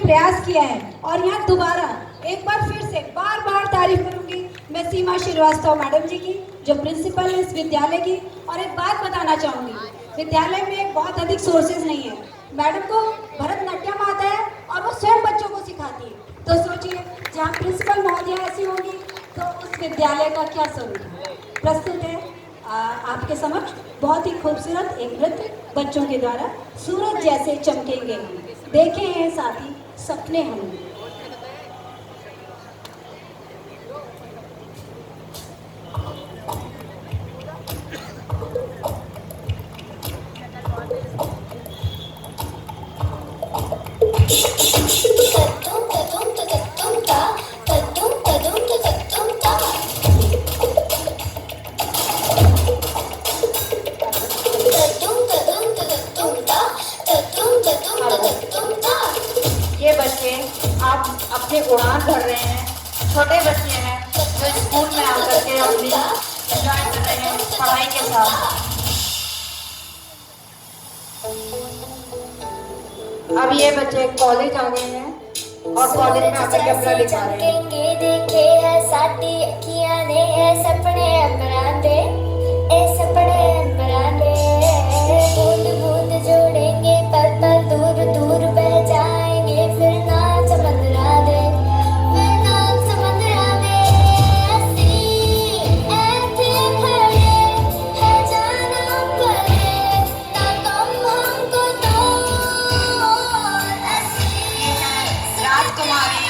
प्रयास किया है। और यहाँ दोबारा एक बार फिर से बार बार तारीफ करूंगी मैं सीमा श्रीवास्तव मैडम जी की, जो प्रिंसिपल है इस विद्यालय की। और एक बात बताना चाहूंगी, विद्यालय में बहुत अधिक सोर्सेज नहीं है। मैडम को भरतनाट्यम आता है और वो स्वयं बच्चों को सिखाती है। तो सोचिए, जहाँ प्रिंसिपल महोदया ऐसी होंगी तो उस विद्यालय का क्या स्वरूप। प्रस्तुत है आपके समक्ष बहुत ही खूबसूरत एक नृत्य बच्चों के द्वारा, सूरज जैसे चमकेंगे हम, देखे हैं साथी सपने हम। ये बच्चे आप अपनी उड़ान भर रहे हैं, छोटे बच्चे हैं जो स्कूल में आकर के अपनी एंजॉय कर रहे हैं पढ़ाई के साथ। अब ये बच्चे कॉलेज आ गए हैं और कॉलेज में आकर के अपना दिखा रहे हैं। देखे है साडी अखियां ने है सपने अमरां दे, ए सपने अमरां दे। बूंद बूंद जोड़ेंगे पल पल दूर दूर बह जाएंगे, फिर ना समंदरा दे, फिर ना समंदरा दे। असी ऐथे खड़े है जाना पड़े ना तुम हमको दो। राजकुमारी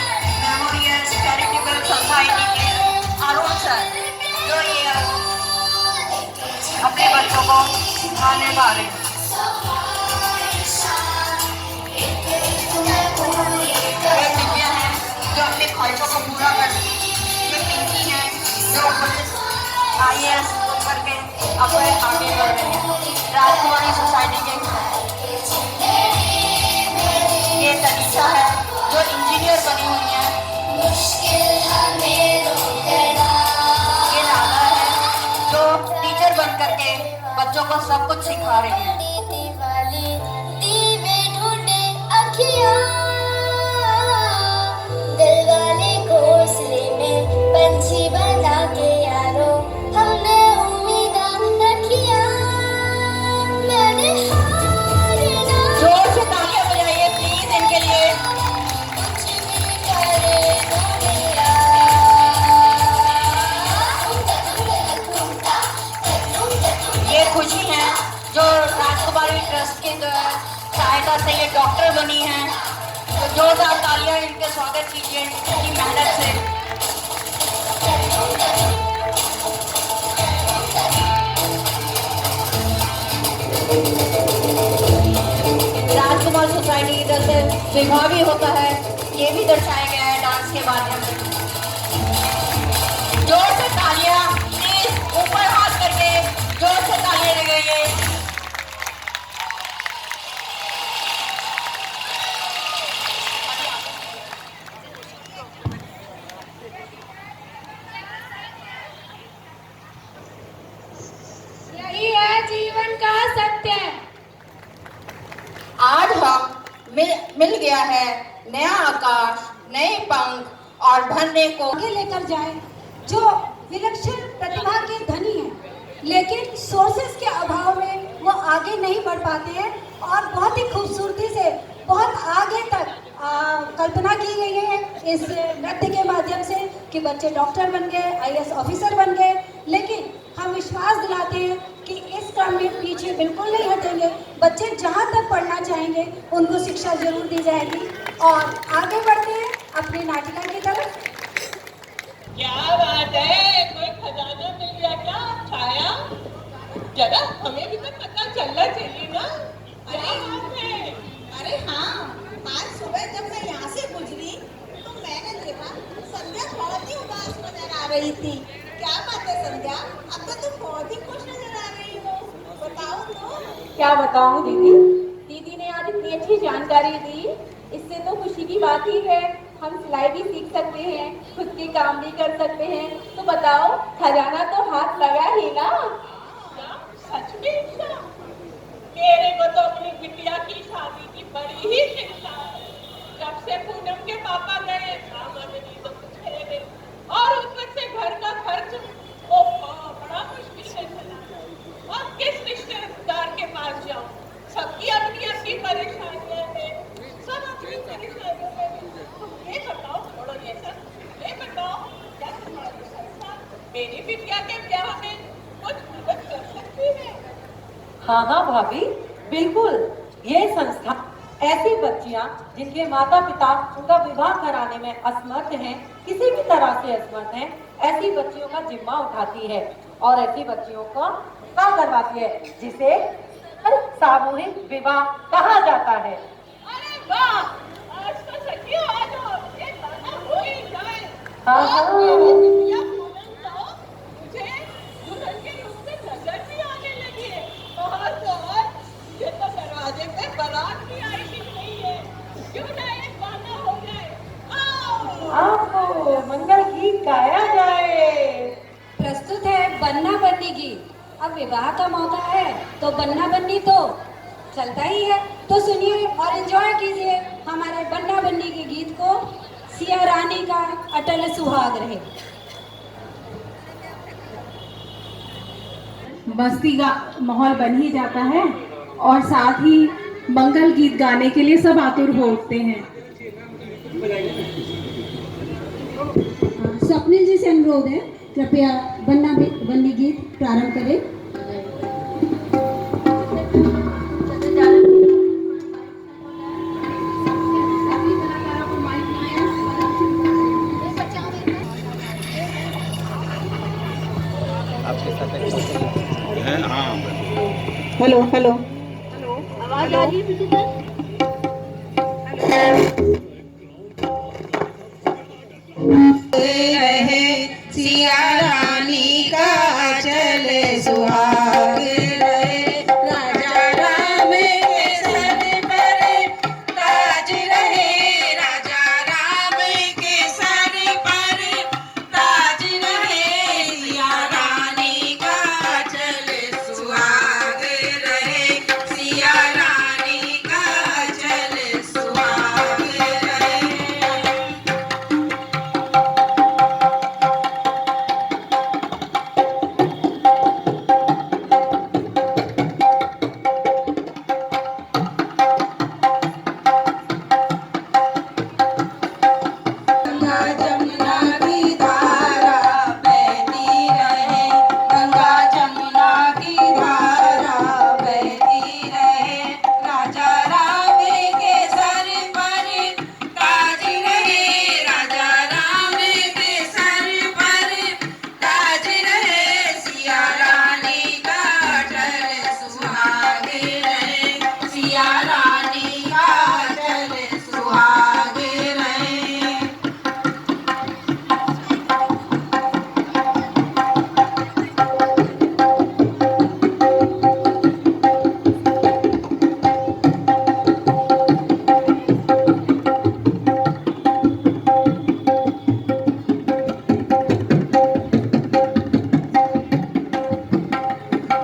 मेमोरियल चैरिटेबल सोसाइटी के अरुण सर, जो ये अपने बच्चों को सिखाने वाले हैं। ये दिव्या है जो अपने ख्वाहिशों को पूरा करती है। ये पिंकी है जो IAS करके अपने आगे बढ़ रहे हैं राजकुमारी सोसाइटी के। ये तनीषा है जो इंजीनियर बनी हुई है। ये राधा है जो टीचर बन करके बच्चों को सब कुछ सिखा रही है। दिल वाले घोंसले में पंछी बना के यारो हमने उम्मीदां रखिया। मैंने हारना जोर से तालियां बजाइए प्लीज इनके लिए। कुछ भी करे दुनिया। ये खुशी है जो राजकुमारी ट्रस्ट की सहायता से ये डॉक्टर बनी है। तो जोरदार तालियां इनके स्वागत कीजिए इनकी मेहनत से। राजकुमार सोसाइटी की तरफ से विवाह भी होता है, ये भी दर्शाया गया है डांस के माध्यम से। जोर से तालियां प्लीज, ऊपर हाथ करके जोर से तालियां लगाइए। यही है जीवन का सत्य। आज हम मिल गया है नया आकाश, नए पंख और भरने को आगे लेकर जाए, जो विलक्षण प्रतिभा के धनी हैं, लेकिन सोर्सेस के अभाव में वो आगे नहीं बढ़ पाते हैं। और बहुत ही खूबसूरती से बहुत आगे तक कल्पना की गई है इस नृत्य के माध्यम से कि बच्चे डॉक्टर बन गए, IAS ऑफिसर बन गए। लेकिन हम विश्वास दिलाते हैं कि इस क्रम में पीछे बिल्कुल नहीं हटेंगे। बच्चे जहाँ तक पढ़ना चाहेंगे उनको शिक्षा जरूर दी जाएगी। और आगे बढ़ते हैं अपनी नाटिका की तरफ। क्या बात है, कोई खजाना मिल गया क्या छाया? जरा हमें भी तो पता चलना चाहिए ना। अरे बात है। अरे हाँ, आज सुबह जब मैं यहाँ से गुजरी तो मैंने देखा संध्या बहुत ही उदास नजर आ रही थी। क्या बात है संध्या, अब तो तुम बहुत ही खुश नजर आ रही हो, बताओ तो। क्या बताऊं दीदी, दीदी ने आज इतनी अच्छी जानकारी दी, इससे तो खुशी की बात ही है। हम सिलाई भी सीख सकते हैं, खुद के काम भी कर सकते हैं। तो बताओ, खजाना तो हाथ लगा ही ना। सच में इच्छा? मेरे को तो अपनी बिटिया की शादी की बड़ी ही चिंता है। जब से परेशानियां हैं, सब अपनी परेशानियों में भी। तुम ये बताओ, छोड़ो ये सब, ये बताओ क्या तुम्हारी संस्था मेरी बिटिया के ब्याह में कुछ मदद कर सकती है? हाँ हाँ भाभी, बिल्कुल। ये संस्था ऐसी बच्चियां जिनके माता पिता उनका विवाह कराने में असमर्थ हैं, किसी भी तरह से असमर्थ हैं, ऐसी बच्चियों का जिम्मा उठाती है और ऐसी बच्चियों को विवाह करवाती है, जिसे सामूहिक विवाह कहा जाता है। अरे वाह, आज तो सखियों आ जाओ, ये गाना हो ही जाए। हाँ, और हाँ। मेरी बिटिया पूनम तो मुझे दुल्हन के रूप में नजर भी आने लगी है। और तो और ये तो दरवाजे पे बारात भी आई दिख रही है। क्यों ना एक गाना हो जाए? आओ। आपको मंगल गीत गाया जाए। प्रस्तुत है बन्ना बन्नी गीत। अब विवाह का मौका है तो बन्ना बन्नी तो चलता ही है, तो सुनिए और एंजॉय कीजिए हमारे बन्ना बन्नी के गीत को। सिया रानी का अटल सुहाग रहे। मस्ती का माहौल बन ही जाता है और साथ ही मंगल गीत गाने के लिए सब आतुर हो उठते हैं। स्वप्निल जी से अनुरोध है, कृपया बन्ना बन्नी गीत प्रारंभ करें। हेलो हेलो आवाज आ रही है मुझे सर? रहे सिया रानी का चल सुहाग रहे, राजा राम के सर पर ताज रहे, राजा राम के सर पर ताज रहे, सिया रानी का चल सुहाग रहे, सिया रानी का चल सुहाग रहे। गंगा जमुना की धारा बहती रहे, गंगा जमुना की धारा बहती रहे, राजा राम के सर पर ताज रहे, राजा राम के सर पर ताज रहे, सिया रानी का अटल सुहाग रहे, सिया रानी का अटल सुहाग रहे।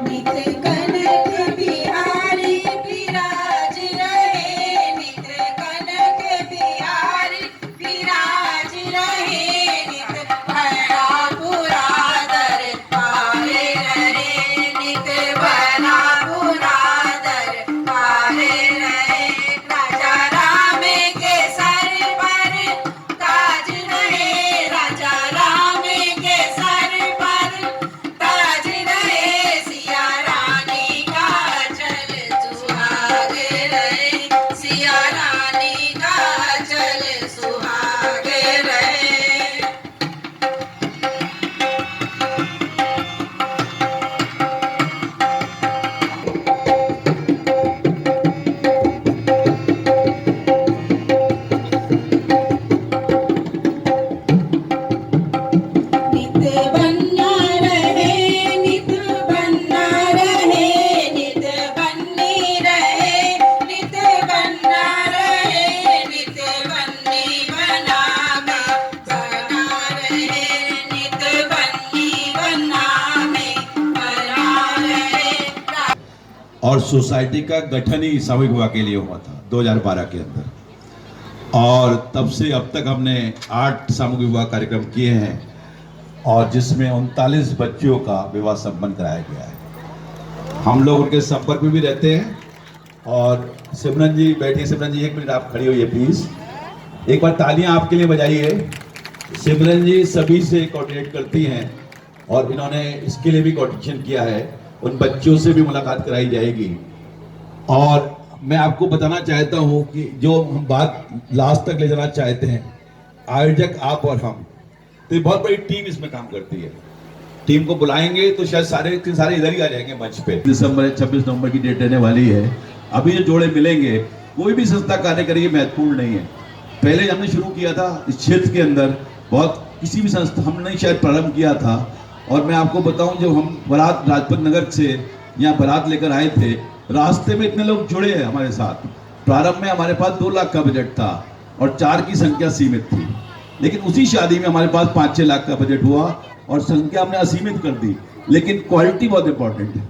नित कनक बिहारी विराज रहे, नित कनक बिहारी विराज रहे, नित भरा पुरादर पारे रहे, नित भरा पुरादर पारे रहे, राजा राम के सर पर ताज रहे, राजा राम के सर पर ताज रहे, सिया रानी का चल सुहाग रहे, सिया रानी का चल सुहाग रहे। नित बन्ना रहे, नित बन्ना रहे, नित बन्नी रहे, नित बन्ना रहे, नित बन्नी बना में बना रहे, नित बन्नी बना में बना रहे। और सोसाइटी का गठन ही सामूहिक विवाह के लिए हुआ था 2012 के अंदर, और तब से अब तक हमने 8 सामूहिक विवाह कार्यक्रम किए हैं और जिसमें 39 बच्चियों का विवाह संपन्न कराया गया है। हम लोग उनके संपर्क में भी रहते हैं और सिमरन जी बैठिए। सिमरन जी 1 मिनट आप खड़ी होइए प्लीज। एक बार तालियां आपके लिए बजाइए। सिमरन जी सभी से कोऑर्डिनेट करती हैं और इन्होंने इसके लिए भी कोऑर्डिनेशन किया है। उन बच्चों से भी मुलाकात कराई जाएगी। और मैं आपको बताना चाहता हूं कि जो हम बात लास्ट तक ले जाना चाहते हैं, आयोजक आप और हम, तो ये बहुत बड़ी टीम इसमें काम करती है। टीम को बुलाएंगे तो शायद सारे के सारे इधर ही आ जाएंगे मंच पे। 26 नवंबर की डेट रहने वाली है। अभी जो जोड़े मिलेंगे, कोई भी संस्था कार्य करेगी महत्वपूर्ण नहीं है। पहले हमने शुरू किया था इस क्षेत्र के अंदर, बहुत किसी भी संस्था हमने शायद प्रारंभ किया था। और मैं आपको बताऊं, जब हम बारात लाजपत नगर से यहाँ बारात लेकर आए थे, रास्ते में इतने लोग जुड़े हैं हमारे साथ। प्रारंभ में हमारे पास 2 लाख का बजट था और 4 की संख्या सीमित थी, लेकिन उसी शादी में हमारे पास 5-6 लाख का बजट हुआ और संख्या हमने असीमित कर दी। लेकिन क्वालिटी बहुत इंपॉर्टेंट है।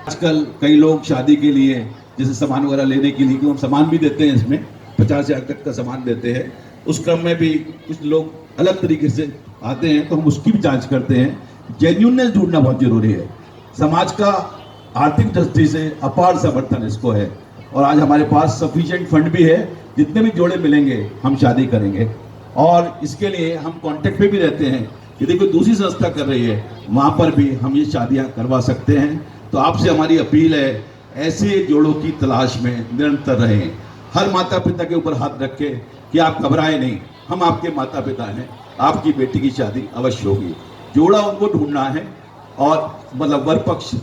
आजकल कई लोग शादी के लिए जैसे सामान वगैरह लेने के लिए, हम सामान भी देते हैं, इसमें 50,000 तक का सामान देते हैं। उस क्रम में भी कुछ लोग अलग तरीके से आते हैं, तो हम उसकी भी जांच करते हैं। जेन्युइननेस ढूंढना बहुत जरूरी है। समाज का आर्थिक दृष्टि से अपार समर्थन इसको है और आज हमारे पास सफिशिएंट फंड भी है। जितने भी जोड़े मिलेंगे हम शादी करेंगे और इसके लिए हम कांटेक्ट पे भी रहते हैं। यदि कोई दूसरी संस्था कर रही है, वहाँ पर भी हम ये शादियाँ करवा सकते हैं। तो आपसे हमारी अपील है, ऐसे जोड़ों की तलाश में निरंतर रहें। हर माता पिता के ऊपर हाथ रख के कि आप घबराएं नहीं, हम आपके माता पिता हैं, आपकी बेटी की शादी अवश्य होगी। जोड़ा उनको ढूंढना है और मतलब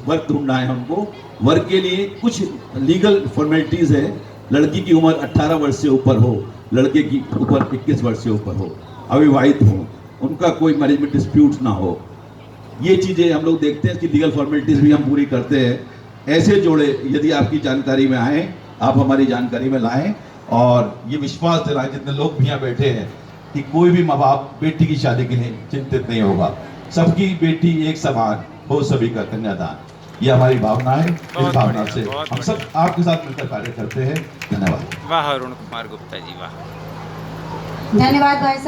वर ढूंढना है उनको। वर के लिए कुछ लीगल फॉर्मेलिटीज है। लड़की की उम्र 18 वर्ष से ऊपर हो, लड़के की उम्र 21 वर्ष से ऊपर हो, अविवाहित हो, उनका कोई मैरिज डिस्प्यूट ना हो। ये चीज़ें हम लोग देखते हैं कि लीगल फॉर्मेलिटीज भी हम पूरी करते हैं। ऐसे जोड़े यदि आपकी जानकारी में आए, आप हमारी जानकारी में लाएं और ये विश्वास दिलाएं जितने लोग भी यहाँ बैठे हैं कि कोई भी माँ बाप बेटी की शादी के लिए चिंतित नहीं होगा। सबकी बेटी एक समान हो, सभी का कन्यादान, ये हमारी भावना है। इस भावना से हम सब आपके साथ मिलकर कार्य करते हैं। धन्यवाद। वाह अरुण कुमार गुप्ता जी, वाह। धन्यवाद भाई साहब।